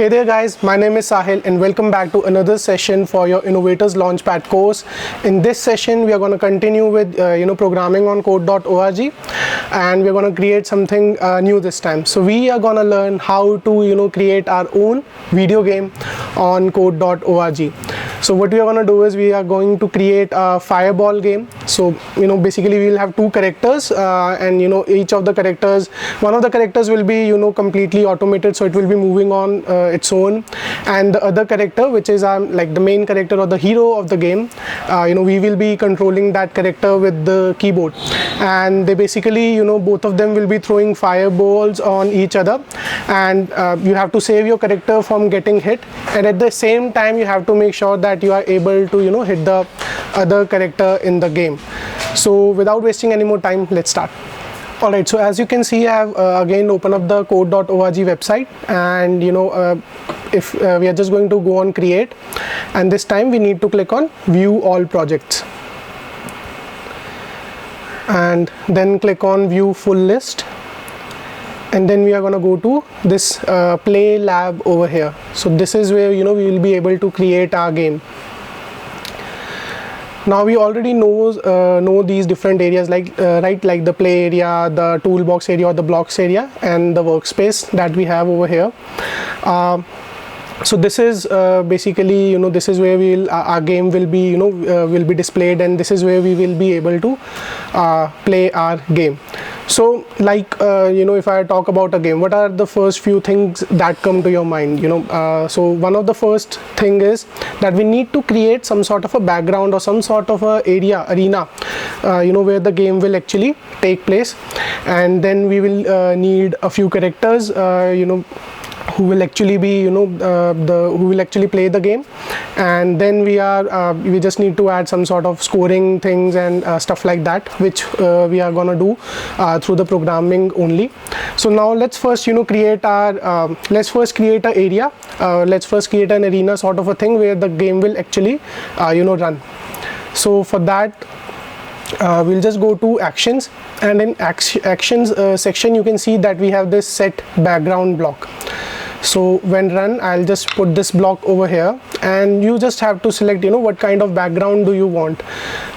Hey there guys, my name is Sahil and welcome back to another session for your Innovators Launchpad course. In this session we are going to continue with programming on code.org, and we're going to create something new this time. So we are going to learn how to create our own video game on code.org. So what we are going to do is we are going to create a fireball game. So basically we will have two characters, and each of the characters, one of the characters will be completely automated, so it will be moving on its own, and the other character, which is like the main character or the hero of the game, we will be controlling that character with the keyboard, and they basically both of them will be throwing fireballs on each other, and you have to save your character from getting hit, and at the same time you have to make sure that you are able to hit the other character in the game. So without wasting any more time, let's start. Alright, so as you can see, I have again opened up the code.org website, and if we are just going to go on create, and this time we need to click on view all projects, and then click on view full list, and then we are going to go to this play lab over here. So this is where we will be able to create our game. Now we already know these different areas, like like the play area, the toolbox area or the blocks area, and the workspace that we have over here. So this is basically this is where our game will be displayed, and this is where we will be able to play our game. So like if I talk about a game, what are the first few things that come to your mind? So one of the first thing is that we need to create some sort of a background or some sort of a arena where the game will actually take place, and then we will need a few characters who will actually be who will actually play the game, and then we just need to add some sort of scoring things and stuff like that, which we are gonna do through the programming only. So now let's first create our let's first create an area, let's first create an arena sort of a thing where the game will actually run. So for that we'll just go to actions, and in actions section you can see that we have this set background block. So when run, I'll just put this block over here, and you just have to select what kind of background do you want.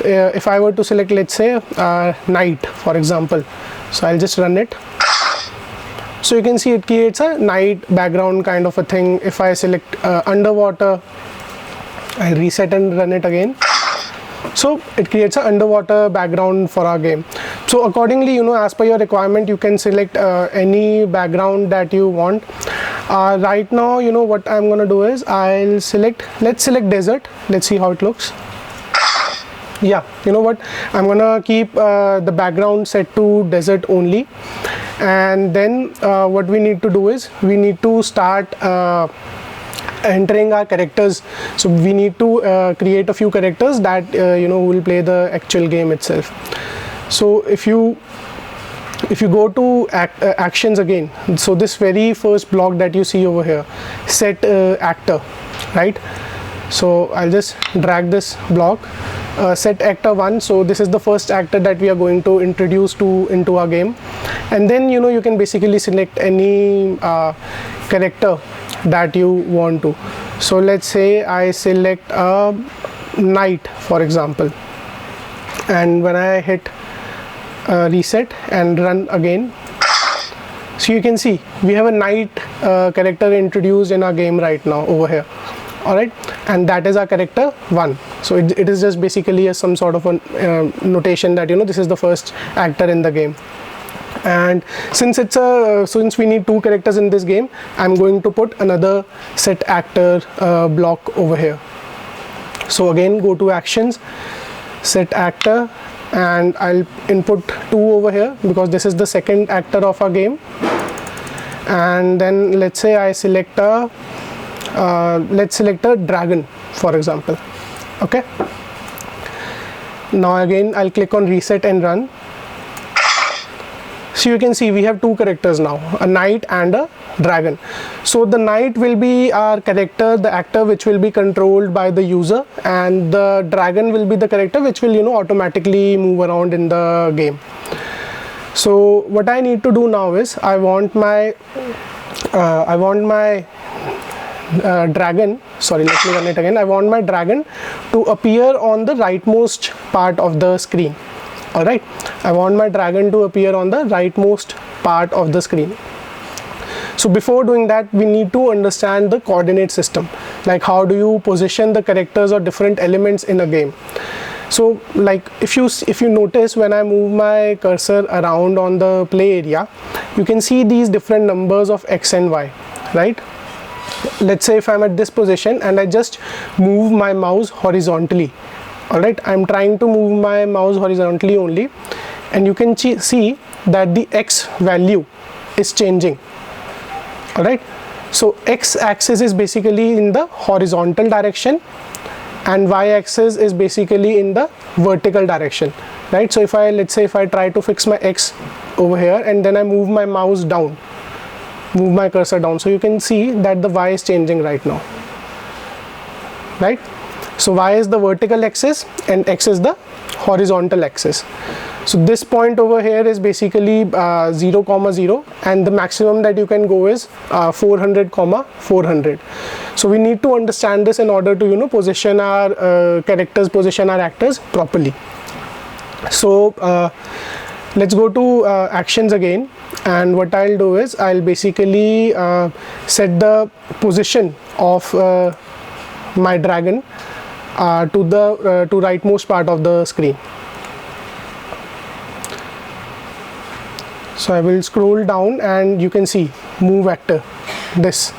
If I were to select, let's say night for example, so I'll just run it. So you can see it creates a night background kind of a thing. If I select underwater, I'll reset and run it again. So it creates an underwater background for our game. So accordingly, as per your requirement, you can select any background that you want. Right now, what I'm gonna do is let's select desert. Let's see how it looks. Yeah, what, I'm gonna keep the background set to desert only, and then what we need to do is we need to start entering our characters. So we need to create a few characters that will play the actual game itself. So if you go to actions again, so this very first block that you see over here, set actor, right? So I'll just drag this block, set actor 1. So this is the first actor that we are going to introduce into our game, and then you can basically select any character that you want to. So let's say I select a knight for example, and when I hit reset and run again, so you can see we have a knight character introduced in our game right now over here. Alright, and that is our character 1. So it is just basically some sort of a notation that this is the first actor in the game. And since since we need two characters in this game, I'm going to put another set actor block over here. So again, go to actions, set actor, and I'll input 2 over here because this is the second actor of our game. And then let's say I select let's select a dragon for example. Okay, now again I'll click on reset and run. So you can see we have two characters now, a knight and a dragon. So the knight will be our character, the actor, which will be controlled by the user, and the dragon will be the character which will automatically move around in the game. So what I need to do now is I want my dragon, sorry, let me run it again. I want my dragon to appear on the rightmost part of the screen. All right, I want my dragon to appear on the rightmost part of the screen. So before doing that, we need to understand the coordinate system, like how do you position the characters or different elements in a game. So like if you notice, when I move my cursor around on the play area, you can see these different numbers of X and Y, right? Let's say if I'm at this position and I just move my mouse horizontally, all right, I'm trying to move my mouse horizontally only, and you can see that the X value is changing. All right, so X axis is basically in the horizontal direction and Y axis is basically in the vertical direction, right? So if I, let's say if I try to fix my X over here and then I move my mouse down, move my cursor down, so you can see that the Y is changing right now, right? So Y is the vertical axis and X is the horizontal axis. So this point over here is basically 0, 0, and the maximum that you can go is 400, 400. So we need to understand this in order to position our characters, position our actors properly. So let's go to actions again, and what I'll do is I'll basically set the position of my dragon to the rightmost part of the screen. So I will scroll down and you can see move actor, this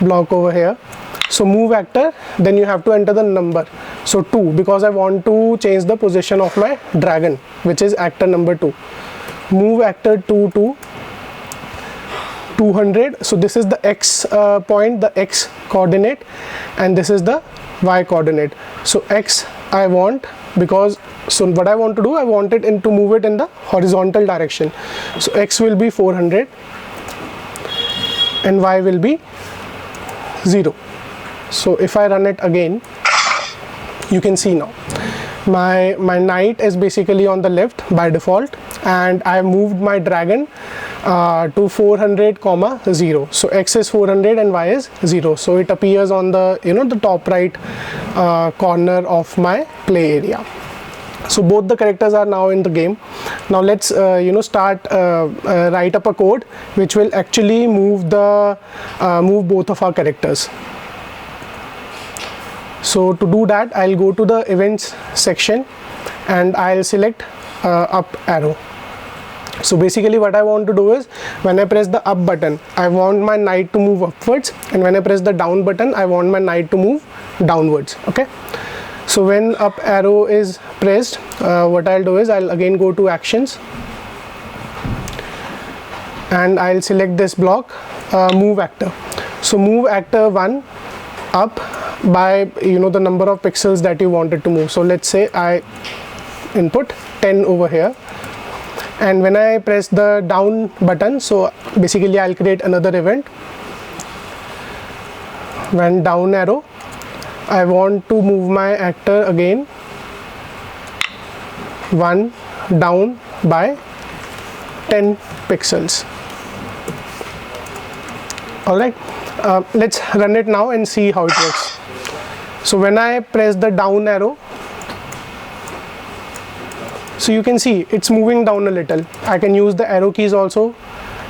block over here. So move actor, then you have to enter the number. So 2, because I want to change the position of my dragon, which is actor number 2. Move actor 2 to 200. So this is the X point, the X coordinate, and this is the Y coordinate. So X I want, because so what I want to do, I want it to move it in the horizontal direction. So X will be 400 and Y will be 0. So if I run it again, you can see now my knight is basically on the left by default, and I moved my dragon to 400, 0. So X is 400 and Y is 0. So it appears on the the top right corner of my play area. So both the characters are now in the game. Now let's start write up a code which will actually move both of our characters. So to do that, I'll go to the events section and I'll select up arrow. So basically what I want to do is, when I press the up button, I want my knight to move upwards, and when I press the down button, I want my knight to move downwards. Okay, so when up arrow is pressed, what I'll do is I'll again go to actions and I'll select this block, move actor. So move actor 1 up by the number of pixels that you wanted to move. So let's say I input 10 over here, and when I press the down button, so basically I'll create another event. When down arrow, I want to move my actor again 1 down by 10 pixels. Alright, let's run it now and see how it works. So when I press the down arrow, so you can see it's moving down a little. I can use the arrow keys also,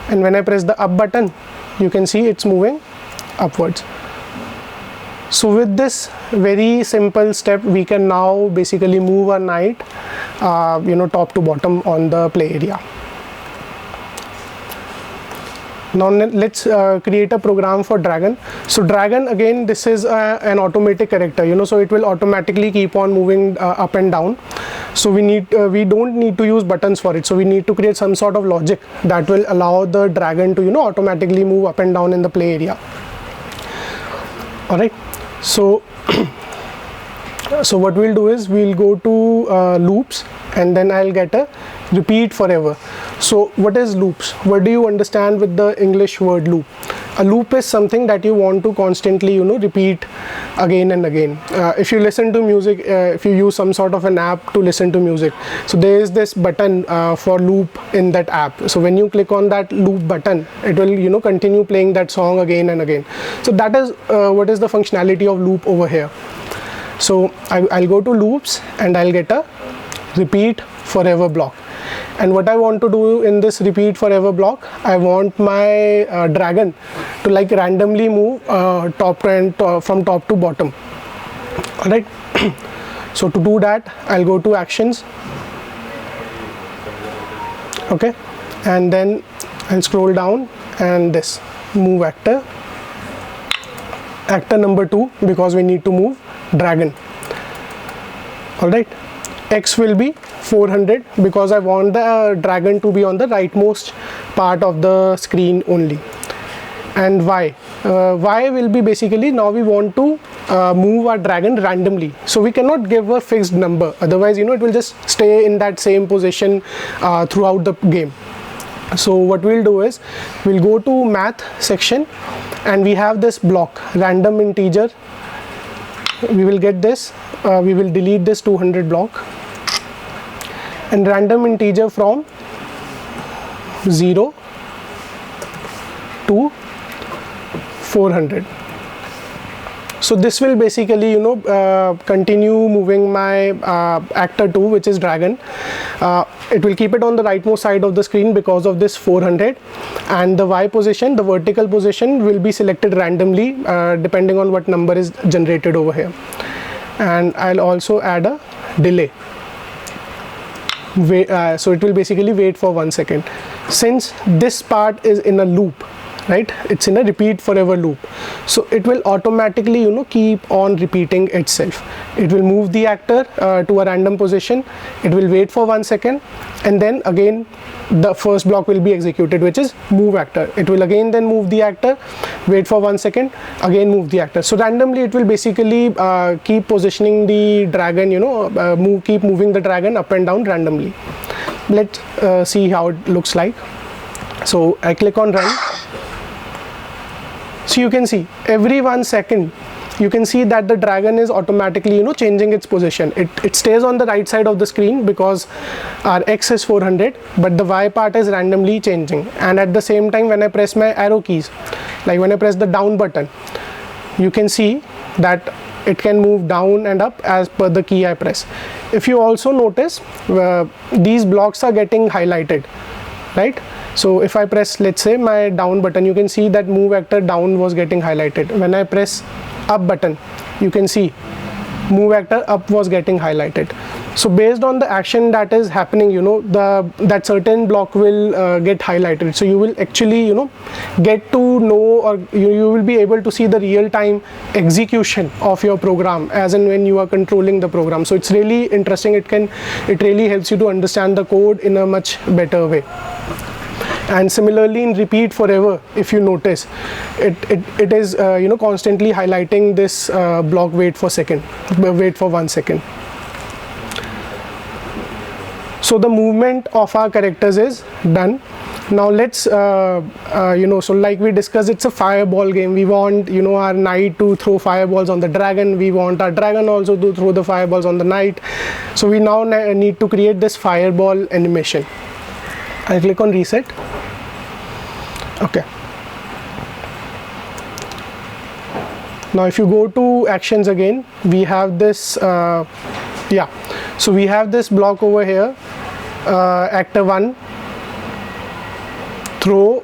and when I press the up button, you can see it's moving upwards. So with this very simple step, we can now basically move a knight top to bottom on the play area. Now let's create a program for dragon. So dragon, again, this is an automatic character, so it will automatically keep on moving up and down. So we don't need to use buttons for it. So we need to create some sort of logic that will allow the dragon to automatically move up and down in the play area. All right, so so what we'll do is we'll go to loops, and then I'll get a repeat forever. So what is loops? What do you understand with the English word loop? A loop is something that you want to constantly, repeat again and again. If you listen to music, if you use some sort of an app to listen to music, so there is this button for loop in that app. So when you click on that loop button, it will, continue playing that song again and again. So that is what is the functionality of loop over here. So I'll go to loops and I'll get a repeat forever block. And what I want to do in this repeat forever block, I want my dragon to like randomly move from top to bottom. Alright. So to do that, I'll go to actions. Okay. And then I'll scroll down and this move actor number 2, because we need to move dragon. Alright. X will be 400 because I want the dragon to be on the rightmost part of the screen only. And Y will be basically, now we want to move our dragon randomly, so we cannot give a fixed number, otherwise it will just stay in that same position throughout the game. So what we'll do is, we'll go to math section and we have this block, random integer. We will get this, we will delete this 200 block, and random integer from 0 to 400. So this will basically continue moving my actor 2, which is dragon. It will keep it on the rightmost side of the screen because of this 400, and the Y position, the vertical position, will be selected randomly depending on what number is generated over here. And I'll also add a delay. So it will basically wait for 1 second. Since this part is in a loop, right, it's in a repeat forever loop, so it will automatically keep on repeating itself. It will move the actor to a random position, it will wait for 1 second, and then again the first block will be executed, which is move actor. It will again then move the actor, wait for 1 second, again move the actor. So randomly it will basically keep positioning the dragon, keep moving the dragon up and down randomly. Let's see how it looks like. So I click on run. So you can see every 1 second you can see that the dragon is automatically changing its position. It stays on the right side of the screen because our X is 400, but the Y part is randomly changing. And at the same time, when I press my arrow keys, like when I press the down button, you can see that it can move down and up as per the key I press. If you also notice, these blocks are getting highlighted, right? So if I press, let's say, my down button, you can see that move actor down was getting highlighted. When I press up button, you can see move actor up was getting highlighted. So based on the action that is happening, that certain block will get highlighted. So you will actually get to know, or you will be able to see the real-time execution of your program as and when you are controlling the program. So it's really interesting. It really helps you to understand the code in a much better way. And similarly in repeat forever, if you notice, it is constantly highlighting this block wait for 1 second. So the movement of our characters is done. Now let's so like we discussed, it's a fireball game. We want our knight to throw fireballs on the dragon. We want our dragon also to throw the fireballs on the knight. So we now need to create this fireball animation. I'll click on reset. Okay. Now if you go to actions again, we have this so we have this block over here, actor 1, throw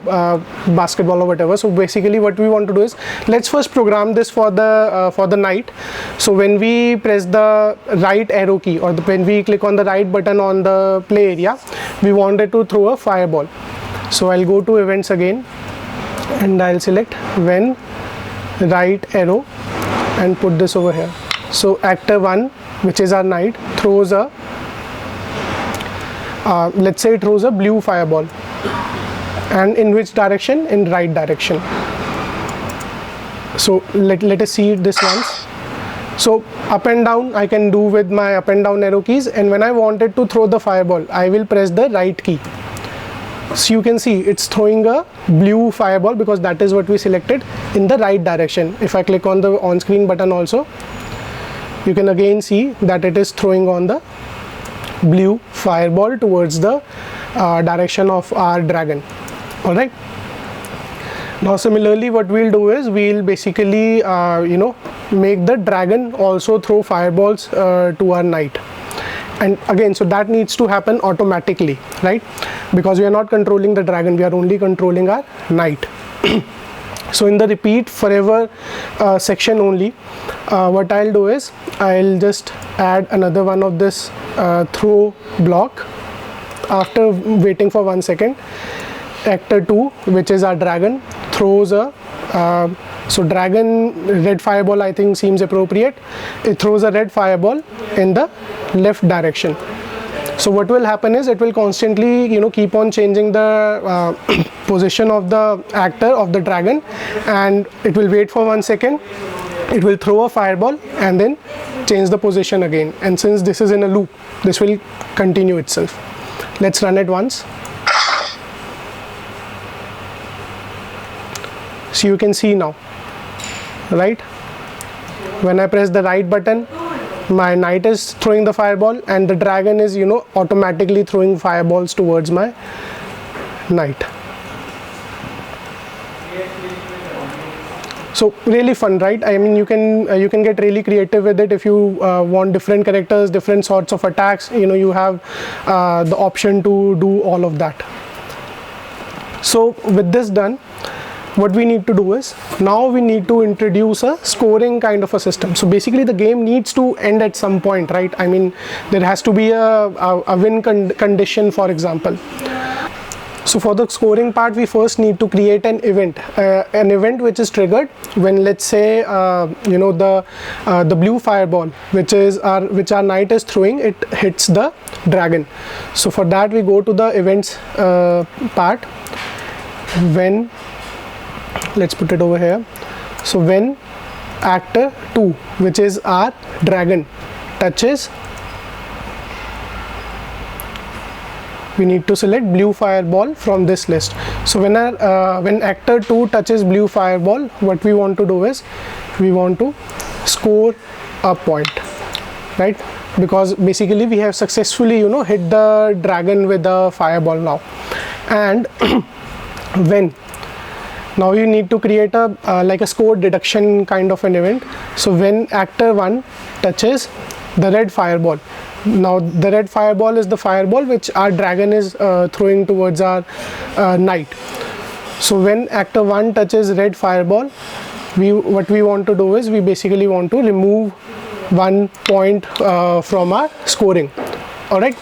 basketball or whatever. So basically what we want to do is, let's first program this for the knight. So when we press the right arrow key, or when we click on the right button on the play area, we want it to throw a fireball. So I'll go to events again and I'll select when right arrow and put this over here. So actor 1, which is our knight, throws a let's say it throws a blue fireball. And in which direction? In right direction. So let us see this once. So up and down I can do with my up and down arrow keys, and when I wanted to throw the fireball, I will press the right key. So you can see it's throwing a blue fireball because that is what we selected in the right direction. If I click on the on-screen button also, you can again see that it is throwing on the blue fireball towards the direction of our dragon. All right. Now similarly what we'll do is we'll basically make the dragon also throw fireballs to our knight. And again, so that needs to happen automatically, right? Because we are not controlling the dragon, we are only controlling our knight. So in the repeat forever section only, what I'll do is I'll just add another one of this throw block after waiting for 1 second. Actor 2, which is our dragon, throws a so dragon red fireball I think seems appropriate. It throws a red fireball in the left direction. So what will happen is it will constantly keep on changing the position of the actor of the dragon, and it will wait for 1 second, it will throw a fireball and then change the position again. And since this is in a loop, this will continue itself. Let's run it once. So you can see now, right? When I press the right button, my knight is throwing the fireball and the dragon is automatically throwing fireballs towards my knight. So really fun, right? I mean, you can get really creative with it. If you want different characters, different sorts of attacks, you have the option to do all of that. So with this done, what we need to do is now we need to introduce a scoring kind of a system. So basically the game needs to end at some point, right? I mean, there has to be a win condition, for example. So for the scoring part, we first need to create an event which is triggered when, let's say, the blue fireball, which our knight is throwing, it hits the dragon. So for that we go to the events part. When, let's put it over here. So when actor 2, which is our dragon, touches, we need to select blue fireball from this list. So when actor 2 touches blue fireball, what we want to do is we want to score a point, right? Because basically we have successfully hit the dragon with the fireball now. And when now you need to create a like a score deduction kind of an event. So when actor 1 touches the red fireball, now the red fireball is the fireball which our dragon is throwing towards our knight. So when actor 1 touches red fireball, what we want to do is we basically want to remove 1 point from our scoring. Alright,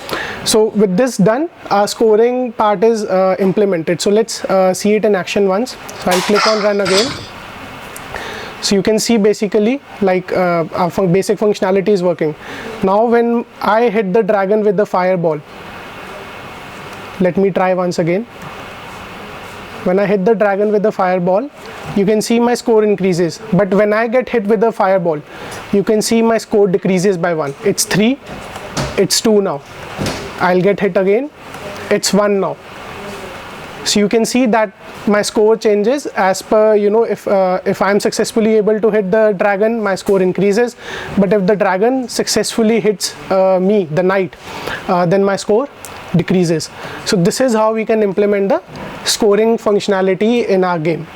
so with this done, our scoring part is implemented. So let's see it in action once. So I'll click on run again. So you can see basically like our basic functionality is working. Now when I hit the dragon with the fireball, let me try once again. When I hit the dragon with the fireball, you can see my score increases. But when I get hit with the fireball, you can see my score decreases by 1. It's 3. It's 2 now. I'll get hit again. It's 1 now. So you can see that my score changes as per if I'm successfully able to hit the dragon, my score increases. But if the dragon successfully hits me, the knight, then my score decreases. So this is how we can implement the scoring functionality in our game.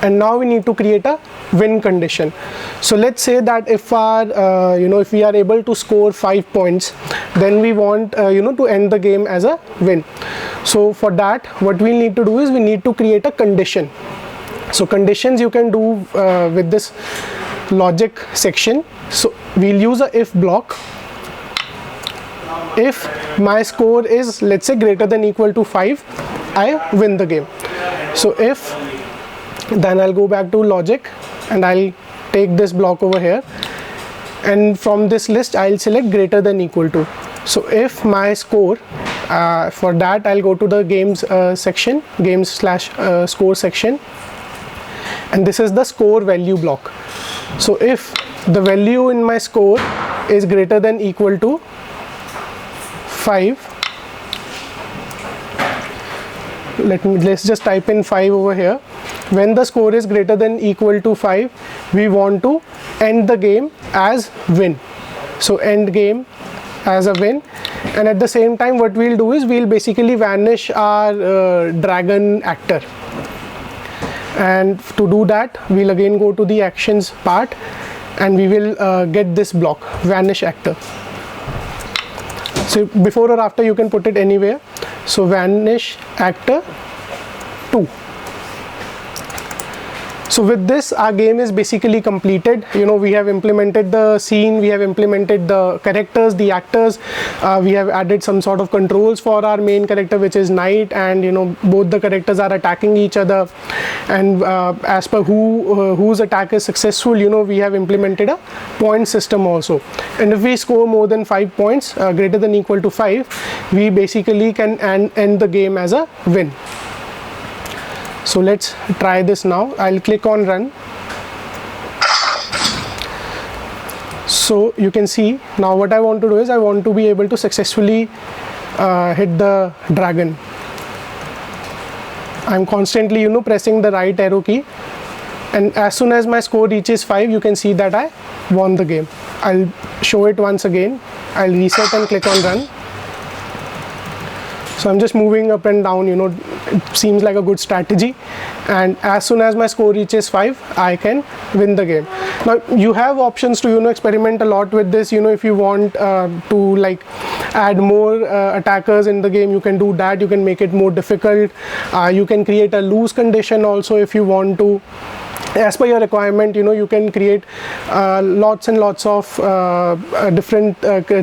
And now we need to create a win condition. So let's say that if our if we are able to score 5 points, then we want to end the game as a win. So for that, what we need to do is we need to create a condition. So conditions you can do with this logic section. So we'll use a if block. If my score is, let's say, greater than equal to 5, I win the game. So if, then I'll go back to logic and I'll take this block over here, and from this list I'll select greater than equal to. So if my score, for that I'll go to the games section, games/score section, and this is the score value block. So if the value in my score is greater than equal to 5, let's just type in 5 over here. When the score is greater than equal to 5, we want to end the game as win. So end game as a win, and at the same time what we'll do is we'll basically vanish our dragon actor. And to do that, we'll again go to the actions part, and we will get this block, vanish actor. So before or after, you can put it anywhere. So vanish actor 2. So with this, our game is basically completed. We have implemented the scene, we have implemented the characters, the actors, we have added some sort of controls for our main character, which is knight, and both the characters are attacking each other, and as per whose attack is successful, we have implemented a point system also. And if we score more than 5 points, greater than equal to 5, we basically can end the game as a win. So let's try this now. I'll click on run. So you can see now what I want to do is I want to be able to successfully hit the dragon. I'm constantly pressing the right arrow key, and as soon as my score reaches 5, you can see that I won the game. I'll show it once again. I'll reset and click on run. So I'm just moving up and down, it seems like a good strategy, and as soon as my score reaches 5, I can win the game. Now you have options to experiment a lot with this. If you want to add more attackers in the game, you can do that. You can make it more difficult. You can create a lose condition also if you want to. As per your requirement, you can create lots and lots of different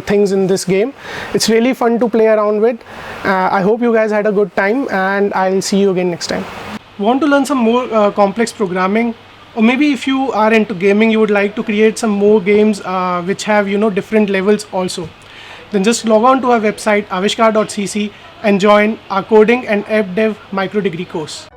things in this game. It's really fun to play around with. I hope you guys had a good time, and I'll see you again next time. Want to learn some more complex programming? Or maybe if you are into gaming, you would like to create some more games which have different levels also. Then just log on to our website avishkar.cc and join our coding and app dev micro degree course.